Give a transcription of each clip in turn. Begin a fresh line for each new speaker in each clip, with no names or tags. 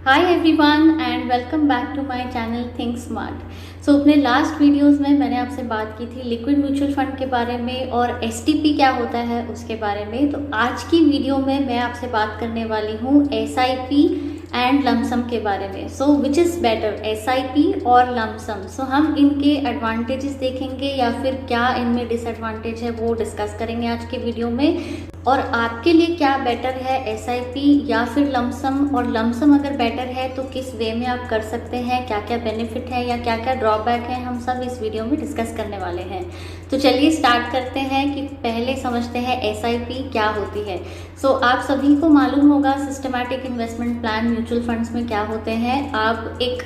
Hi everyone and welcome back to my channel Think Smart. So अपने last videos में मैंने आपसे बात की थी लिक्विड म्यूचुअल फंड के बारे में और एसटीपी क्या होता है उसके बारे में। तो आज की वीडियो में मैं आपसे बात करने वाली हूँ एसआईपी एंड लमसम के बारे में। सो विच इज़ बेटर, एसआईपी और लमसम। सो हम इनके एडवांटेजेस देखेंगे या फिर क्या इनमें डिसएडवांटेज है वो डिस्कस करेंगे आज के वीडियो में। और आपके लिए क्या बेटर है, एसआईपी या फिर लमसम, और लमसम अगर बेटर है तो किस वे में आप कर सकते हैं, क्या क्या बेनिफिट है या क्या क्या ड्रॉबैक है, हम सब इस वीडियो में डिस्कस करने वाले हैं। तो चलिए स्टार्ट करते हैं कि पहले समझते हैं एसआईपी क्या होती है। सो आप सभी को मालूम होगा systematic investment plan mutual funds में क्या होते हैं। आप एक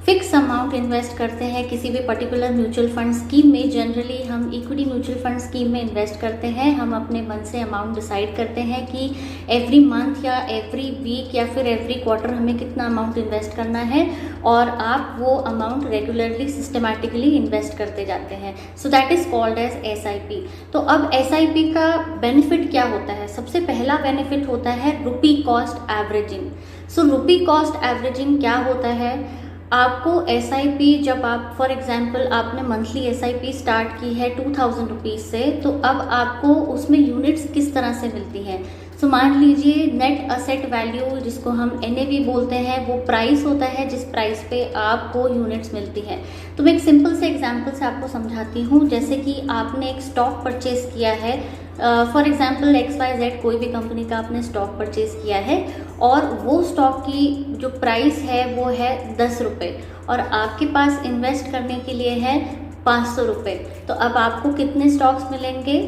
फिक्स अमाउंट इन्वेस्ट करते हैं किसी भी पर्टिकुलर म्यूचुअल फंड स्कीम में। जनरली हम इक्विटी म्यूचुअल फंड स्कीम में इन्वेस्ट करते हैं। हम अपने मन से अमाउंट डिसाइड करते हैं कि एवरी मंथ या एवरी वीक या फिर एवरी क्वार्टर हमें कितना अमाउंट इन्वेस्ट करना है, और आप वो अमाउंट रेगुलरली सिस्टमैटिकली इन्वेस्ट करते जाते हैं। So that is called as SIP. तो अब एसआईपी का बेनिफिट क्या होता है? सबसे पहला बेनिफिट होता है रुपी कॉस्ट एवरेजिंग। सो रुपी कॉस्ट एवरेजिंग क्या होता है? आपको एसआईपी, जब आप फॉर एग्जांपल आपने मंथली एसआईपी स्टार्ट की है 2000 रुपीज़ से, तो अब आपको उसमें यूनिट्स किस तरह से मिलती हैं। सो मान लीजिए नेट असेट वैल्यू, जिसको हम एनएवी बोलते हैं, वो प्राइस होता है जिस प्राइस पे आपको यूनिट्स मिलती है। तो मैं एक सिंपल से एग्जांपल से आपको समझाती हूँ। जैसे कि आपने एक स्टॉक परचेज किया है, फॉर एग्जांपल XYZ कोई भी कंपनी का आपने स्टॉक परचेज किया है, और वो स्टॉक की जो प्राइस है वो है 10 रुपये, और आपके पास इन्वेस्ट करने के लिए है 500 रुपये। तो अब आपको कितने स्टॉक्स मिलेंगे?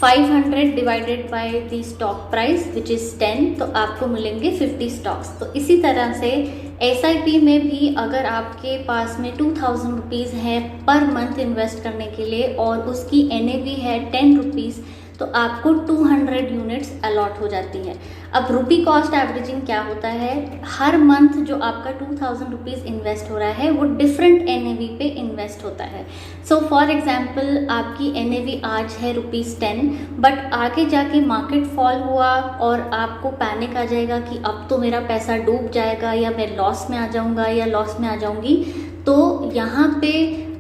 500 divided by the stock price which is 10, तो आपको मिलेंगे 50 स्टॉक्स। तो इसी तरह से एसआईपी में भी अगर आपके पास में 2000 रुपीज़ है पर मंथ इन्वेस्ट करने के लिए और उसकी एनएवी है 10 रुपीज़, तो आपको 200 यूनिट्स अलॉट हो जाती है। अब रुपी कॉस्ट एवरेजिंग क्या होता है? हर मंथ जो आपका 2000 रुपीज़ इन्वेस्ट हो रहा है वो डिफरेंट एनएवी पे इन्वेस्ट होता है। सो फॉर एग्जांपल आपकी एनएवी आज है ₹10, बट आगे जाके मार्केट फॉल हुआ और आपको पैनिक आ जाएगा कि अब तो मेरा पैसा डूब जाएगा या मैं लॉस में आ जाऊंगा या लॉस में आ जाऊंगी। तो यहाँ पे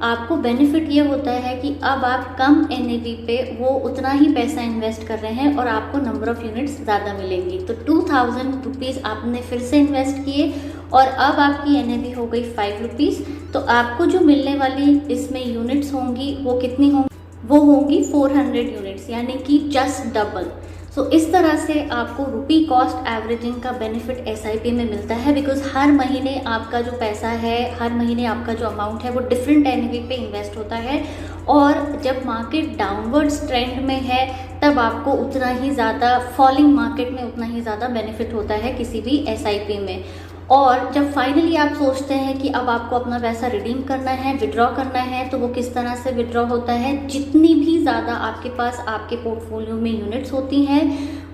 आपको बेनिफिट ये होता है कि अब आप कम एनएवी पे वो उतना ही पैसा इन्वेस्ट कर रहे हैं और आपको नंबर ऑफ यूनिट्स ज़्यादा मिलेंगी। तो 2000 रुपीज़ आपने फिर से इन्वेस्ट किए और अब आपकी एनएवी हो गई 5 रुपीज़। तो आपको जो मिलने वाली इसमें यूनिट्स होंगी वो कितनी होंगी? वो होंगी 400 यूनिट्स, यानी कि जस्ट डबल। सो इस तरह से आपको रुपी कॉस्ट एवरेजिंग का बेनिफिट एसआईपी में मिलता है, बिकॉज हर महीने आपका जो पैसा है, हर महीने आपका जो अमाउंट है वो डिफरेंट एनएवी पे इन्वेस्ट होता है, और जब मार्केट डाउनवर्ड्स ट्रेंड में है तब आपको उतना ही ज़्यादा, फॉलिंग मार्केट में उतना ही ज़्यादा बेनिफिट होता है किसी भी एसआईपी में। और जब फाइनली आप सोचते हैं कि अब आपको अपना पैसा रिडीम करना है, विड्रॉ करना है, तो वो किस तरह से विड्रॉ होता है? जितनी भी ज़्यादा आपके पास आपके पोर्टफोलियो में यूनिट्स होती हैं,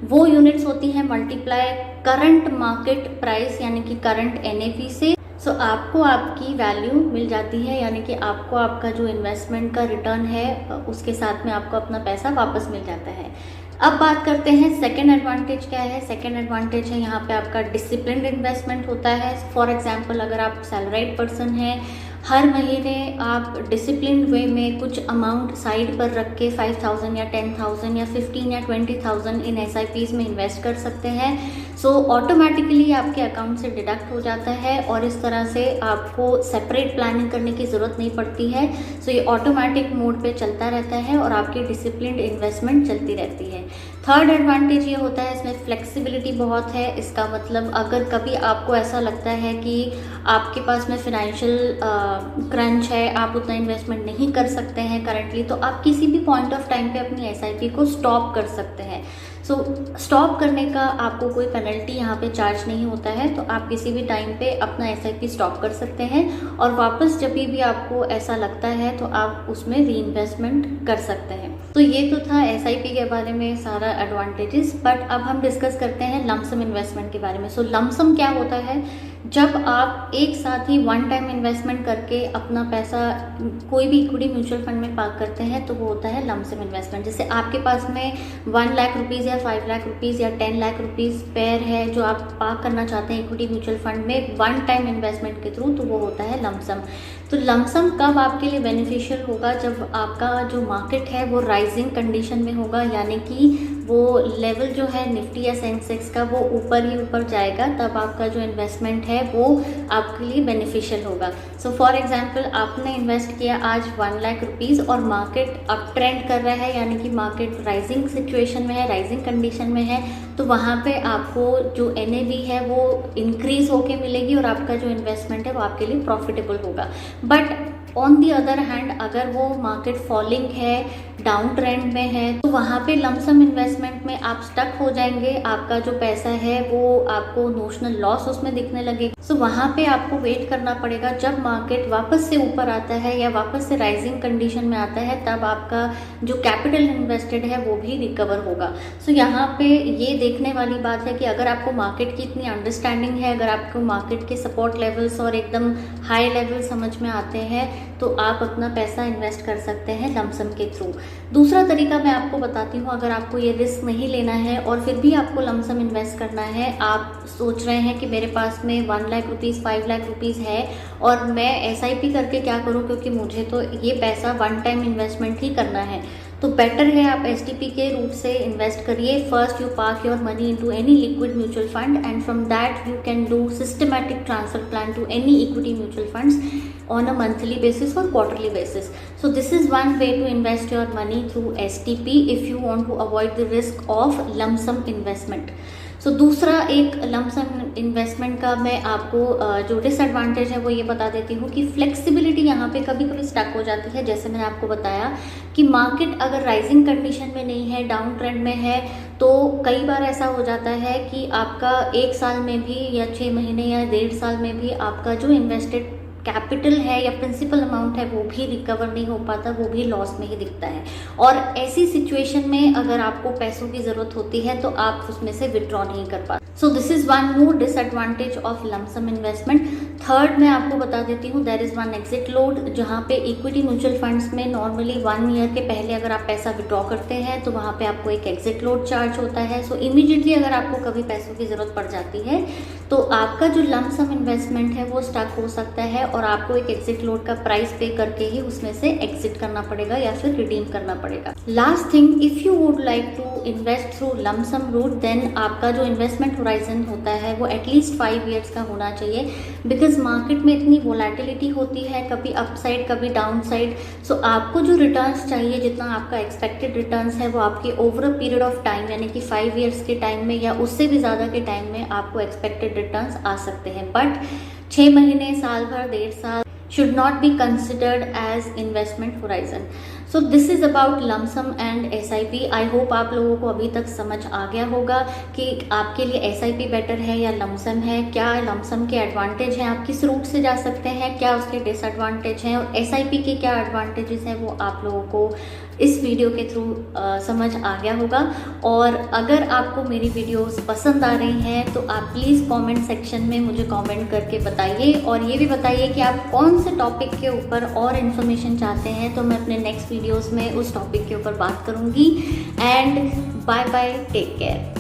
वो यूनिट्स होती हैं मल्टीप्लाई करंट मार्केट प्राइस यानी कि करंट एनएवी से। सो आपको आपकी वैल्यू मिल जाती है, यानी कि आपको आपका जो इन्वेस्टमेंट का रिटर्न है उसके साथ में आपको अपना पैसा वापस मिल जाता है। अब बात करते हैं सेकेंड एडवांटेज क्या है। सेकेंड एडवांटेज है यहाँ पे आपका डिसिप्लिन्ड इन्वेस्टमेंट होता है। फॉर एग्जांपल अगर आप सैलराइड पर्सन हैं, हर महीने आप डिसिप्लिन वे में कुछ अमाउंट साइड पर रख के 5000 या 10,000 या 15 या 20,000 इन एसआईपीज़ में इन्वेस्ट कर सकते हैं। सो ऑटोमेटिकली आपके अकाउंट से डिडक्ट हो जाता है और इस तरह से आपको सेपरेट प्लानिंग करने की ज़रूरत नहीं पड़ती है। सो ये ऑटोमेटिक मोड पे चलता रहता है और आपकी डिसिप्लिन्ड इन्वेस्टमेंट चलती रहती है। थर्ड एडवांटेज ये होता है, इसमें फ्लेक्सिबिलिटी बहुत है। इसका मतलब अगर कभी आपको ऐसा लगता है कि आपके पास में फिनेंशियल क्रंच है, आप उतना इन्वेस्टमेंट नहीं कर सकते हैं करंटली, तो आप किसी भी पॉइंट ऑफ टाइम पे अपनी एसआईपी को स्टॉप कर सकते हैं। सो स्टॉप करने का आपको कोई पेनल्टी यहाँ पे चार्ज नहीं होता है, तो आप किसी भी टाइम पे अपना एसआईपी स्टॉप कर सकते हैं और वापस जब भी आपको ऐसा लगता है तो आप उसमें री इन्वेस्टमेंट कर सकते हैं। तो ये तो था एसआईपी के बारे में सारा एडवांटेजेस, बट अब हम डिस्कस करते हैं लमसम इन्वेस्टमेंट के बारे में। सो लमसम क्या होता है? जब आप एक साथ ही वन टाइम इन्वेस्टमेंट करके अपना पैसा कोई भी इक्विटी म्यूचुअल फंड में पार्क करते हैं तो वो होता है लमसम इन्वेस्टमेंट। जैसे आपके पास में 1 लाख रुपीज़ या 5 लाख रुपीज़ या 10 लाख रुपीज़ पेयर है जो आप पार्क करना चाहते हैं इक्विटी म्यूचुअल फंड में वन टाइम इन्वेस्टमेंट के थ्रू, तो वो होता है लमसम। तो लमसम कब आपके लिए बेनिफिशियल होगा? जब आपका जो मार्केट है वो राइजिंग कंडीशन में होगा, यानी कि वो लेवल जो है निफ्टी या सेंसेक्स का वो ऊपर ही ऊपर जाएगा, तब आपका जो इन्वेस्टमेंट है वो आपके लिए बेनिफिशियल होगा। सो फॉर एग्जांपल आपने इन्वेस्ट किया आज 1 लाख रुपीज़ और मार्केट अप ट्रेंड कर रहा है, यानी कि मार्केट राइजिंग सिचुएशन में है, राइजिंग कंडीशन में है, तो वहाँ पे आपको जो NAV है वो इंक्रीज होके मिलेगी और आपका जो इन्वेस्टमेंट है वो आपके लिए प्रॉफिटेबल होगा। But on the other hand अगर वो मार्केट फॉलिंग है, डाउन ट्रेंड में है, तो वहाँ पे लमसम इन्वेस्टमेंट में आप स्टक हो जाएंगे। आपका जो पैसा है वो आपको नोशनल लॉस उसमें दिखने लगेगा। सो वहाँ पे आपको वेट करना पड़ेगा जब मार्केट वापस से ऊपर आता है या वापस से राइजिंग कंडीशन में आता है, तब आपका जो कैपिटल इन्वेस्टेड है वो भी रिकवर होगा। सो यहाँ पे ये देखने वाली बात है कि अगर आपको मार्केट की इतनी अंडरस्टैंडिंग है, अगर आपको मार्केट के सपोर्ट लेवल्स और एकदम हाई लेवल समझ में आते हैं, तो आप अपना पैसा इन्वेस्ट कर सकते हैं लमसम के थ्रू। दूसरा तरीका मैं आपको बताती हूँ, अगर आपको ये रिस्क नहीं लेना है और फिर भी आपको लमसम इन्वेस्ट करना है, आप सोच रहे हैं कि मेरे पास में 1 लाख रुपीज़ 5 लाख रुपीज़ है और मैं SIP करके क्या करूँ, क्योंकि मुझे तो ये पैसा वन टाइम इन्वेस्टमेंट ही करना है, तो बेटर है आप STP के रूप से इन्वेस्ट करिए। First you park your money into any liquid mutual fund and from that you can do systematic transfer plan to any equity mutual funds on a monthly basis or quarterly basis. So this is one way to invest your money through STP if you want to avoid the risk of lump sum investment. सो दूसरा एक lump sum investment का मैं आपको जो disadvantage है वो ये बता देती हूँ कि फ्लेक्सिबिलिटी यहाँ पे कभी कभी स्टक हो जाती है। जैसे मैंने आपको बताया कि मार्केट अगर राइजिंग कंडीशन में नहीं है, डाउन ट्रेंड में है, तो कई बार ऐसा हो जाता है कि आपका 1 साल में भी या 6 महीने या 1.5 साल में भी आपका जो इन्वेस्टेड कैपिटल है या प्रिंसिपल अमाउंट है वो भी रिकवर नहीं हो पाता, वो भी लॉस में ही दिखता है। और ऐसी सिचुएशन में अगर आपको पैसों की ज़रूरत होती है तो आप उसमें से विड्रॉ नहीं कर पाते। So this is one more disadvantage of lump sum investment. Third मैं आपको बता देती हूँ, there is one exit load, जहाँ पे इक्विटी म्यूचुअल फंड्स में नॉर्मली 1 ईयर के पहले अगर आप पैसा विड्रॉ करते हैं तो वहाँ पे आपको एक एग्जिट लोड चार्ज होता है। सो इमीडिएटली अगर आपको कभी पैसों की ज़रूरत पड़ जाती है तो आपका जो लमसम इन्वेस्टमेंट है वो स्टक हो सकता है और आपको एक एग्जिट लोड का प्राइस पे करके ही उसमें से एग्जिट करना पड़ेगा या फिर रिडीम करना पड़ेगा। Last thing, if you would like to invest through lump sum route, then आपका जो इन्वेस्टमेंट होराइजन होता है वो एटलीस्ट 5 ईयर्स का होना चाहिए, बिकॉज मार्केट में इतनी वोलेटिलिटी होती है, कभी अपसाइड कभी डाउन साइड। सो आपको जो रिटर्न्स चाहिए, जितना आपका एक्सपेक्टेड रिटर्न्स है वो आपके over a period of time यानी कि 5 ईयर्स के टाइम में या उससे भी ज़्यादा के टाइम में आपको एक्सपेक्टेड रिटर्न्स आ सकते हैं। बट 6 महीने, साल भर, 1.5 साल should not be considered as investment horizon. So this is about lump sum and SIP. I hope आप लोगों को अभी तक समझ आ गया होगा कि आपके लिए SIP बेटर है या लम सम है, क्या लम सम के एडवांटेज हैं, आप किस रूट से जा सकते हैं, क्या उसके डिसएडवांटेज हैं, और SIP के क्या एडवांटेजेस हैं, वो आप लोगों को इस वीडियो के थ्रू समझ आ गया होगा। और अगर आपको मेरी वीडियोस पसंद आ रही हैं तो आप प्लीज़ कमेंट सेक्शन में मुझे कमेंट करके बताइए, और ये भी बताइए कि आप कौन से टॉपिक के ऊपर और इन्फॉर्मेशन चाहते हैं, तो मैं अपने नेक्स्ट वीडियोस में उस टॉपिक के ऊपर बात करूँगी। And bye bye, take care.